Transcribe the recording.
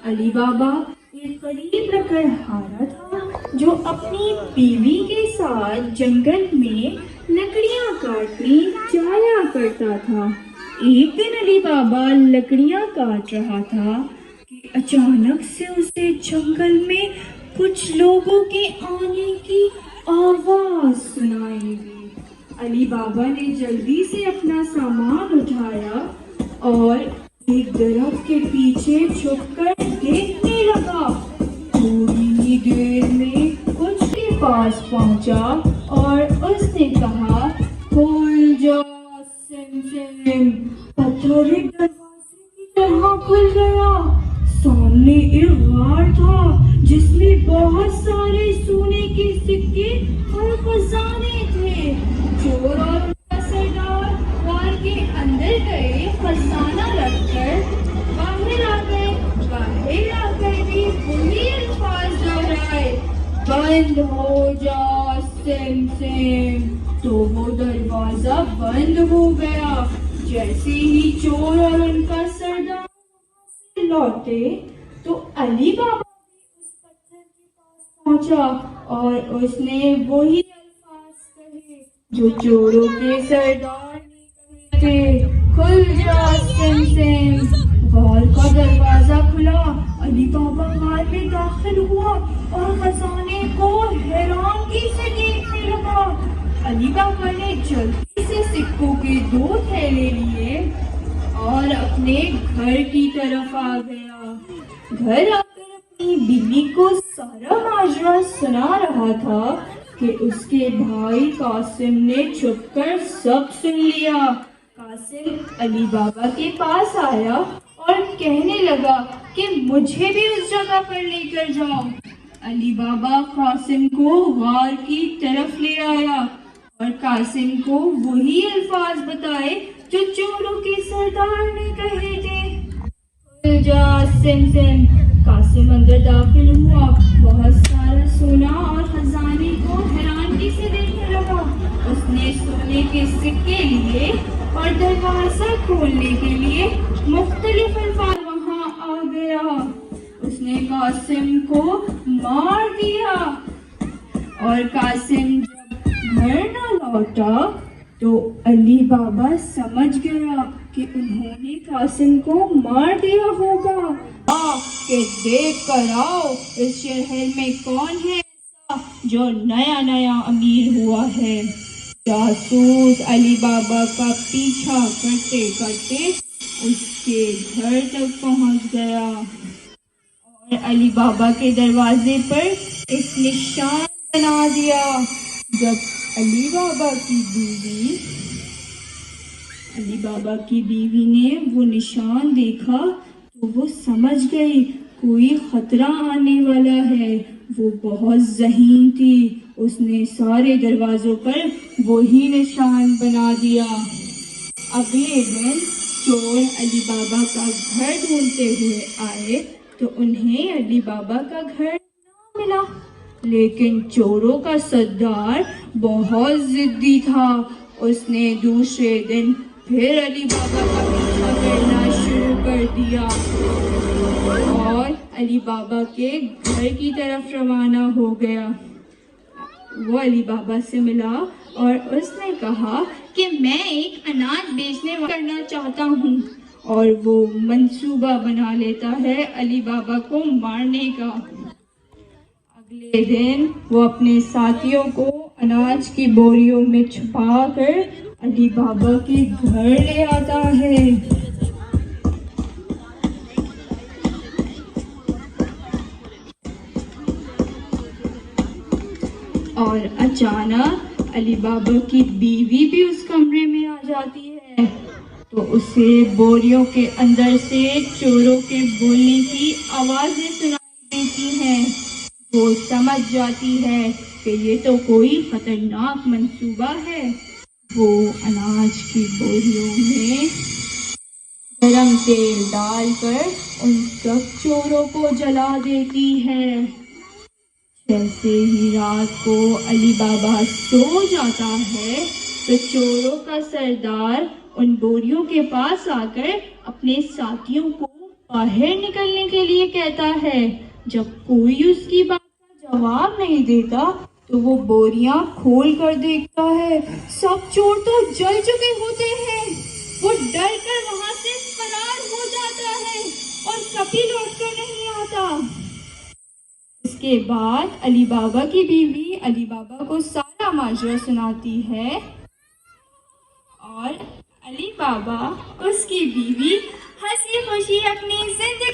علی بابا ایک غریب لکڑہارا تھا جو اپنی بیوی کے ساتھ جنگل میں لکڑیاں کاٹنے جایا کرتا تھا۔ ایک دن علی بابا لکڑیاں کاٹ رہا تھا کہ اچانک سے اسے جنگل میں کچھ لوگوں کے آنے کی آواز سنائی دی۔ علی بابا نے جلدی سے اپنا سامان اٹھایا اور ایک درخت کے پیچھے چھپ کر دیکھنے لگا۔ تھوڑی ہی دیر میں کچھ کے پاس پہنچا اور اس نے کہا، کھل جا سم سم۔ پتھر ایک دروازے کی طرح کھل گیا۔ سامنے ایک غار تھا جس میں بہت سارے سونے کے سکے اور خزانے تھے۔ چور اور ان کا سردار غار کے اندر گئے، خزانہ رکھ کر باہر آ گئے۔ باہر آ کر بھی وہی الفاظ دہرائے، بند ہو جا سم سم۔ تو وہ دروازہ بند ہو گیا۔ جیسے ہی چور اور ان کا سردار لوٹے تو علی بابا بھی اس پتھر کے پاس پہنچا اور اس نے وہی الفاظ کہے جو چوروں کے سردار نے کہے تھے، کھل جا سم سم۔ غار کا دروازہ کھلا۔ علی بابا غار میں داخل ہوا اور خزانے کو حیرانگی سے دیکھنے لگا۔ علی بابا نے جلدی سے سکوں کے 2 تھیلے لیے اور اپنے گھر کی طرف آ گیا۔ گھر آ کر اپنی بیوی کو سارا ماجرا سنا رہا تھا کہ اس کے بھائی قاسم نے چھپ کر سب سن لیا۔ قاسم علی بابا کے پاس آیا اور کہنے لگا کہ مجھے بھی اس جگہ پر لے کر جاؤ۔ علی بابا قاسم کو غار کی طرف لے آیا اور قاسم کو وہی الفاظ بتائے جو چوروں کے سردار نے کہے تھے، کھل جا سم سم۔ قاسم اندر داخل ہوا، بہت سارا سونا اور خزانے کو حیرانگی سے دیکھنے لگا۔ اس نے سونے کے سکے لیے اور دروازہ کھولنے کے لیے مختلف الفاظ وہاں آ گیا۔ اس نے قاسم کو مار دیا اور قاسم جب گھر نہ لوٹا تو علی بابا سمجھ گیا کہ انہوں نے قاسم کو مار دیا ہوگا کہ دیکھ کر آؤ اس شہر میں کون ہے ایسا جو نیا نیا امیر ہوا ہے۔ جاسوس علی بابا کا پیچھا کرتے کرتے اس کے گھر تک پہنچ گیا اور علی بابا کے دروازے پر ایک نشان بنا دیا۔ جب علی بابا کی بیوی نے وہ نشان دیکھا تو وہ سمجھ گئی کوئی خطرہ آنے والا ہے۔ وہ بہت ذہین تھی، اس نے سارے دروازوں پر وہی نشان بنا دیا۔ اگلے دن چور علی بابا کا گھر ڈھونڈتے ہوئے آئے تو انہیں علی بابا کا گھر نہ ملا، لیکن چوروں کا سردار بہت ضدی تھا۔ اس نے دوسرے دن پھر علی بابا کا پیچھا کرنا شروع کر دیا اور علی بابا کے گھر کی طرف روانہ ہو گیا۔ وہ علی بابا سے ملا اور اس نے کہا کہ میں ایک اناج بیچنے کرنا چاہتا ہوں، اور وہ منصوبہ بنا لیتا ہے علی بابا کو مارنے کا۔ اگلے دن وہ اپنے ساتھیوں کو اناج کی بوریوں میں چھپا کر علی بابا کے گھر لے آتا ہے۔ اور اچانک علی بابا کی بیوی بھی اس کمرے میں آ جاتی ہے تو اسے بوریوں کے اندر سے چوروں کے بولنے کی آوازیں سنائی دیتی ہیں۔ وہ سمجھ جاتی ہے کہ یہ تو کوئی خطرناک منصوبہ ہے۔ وہ اناج کی بوریوں میں گرم تیل ڈال کر ان سب چوروں کو جلا دیتی ہے۔ جیسے ہی رات کو علی بابا سو جاتا ہے تو چوروں کا سردار ان بوریوں کے پاس آ کر اپنے ساتھیوں کو باہر نکلنے کے لیے کہتا ہے۔ جب کوئی اس کی بات کا جواب نہیں دیتا تو وہ بوریاں کھول کر دیکھتا ہے، سب چور تو جل چکے ہوتے ہیں۔ وہ ڈر کر وہاں سے فرار ہو جاتا ہے اور کبھی لوٹ کر نہیں آتا۔ اس کے بعد علی بابا کی بیوی علی بابا کو سارا ماجرا سناتی ہے اور علی بابا اس کی بیوی ہنسی خوشی اپنی زندگی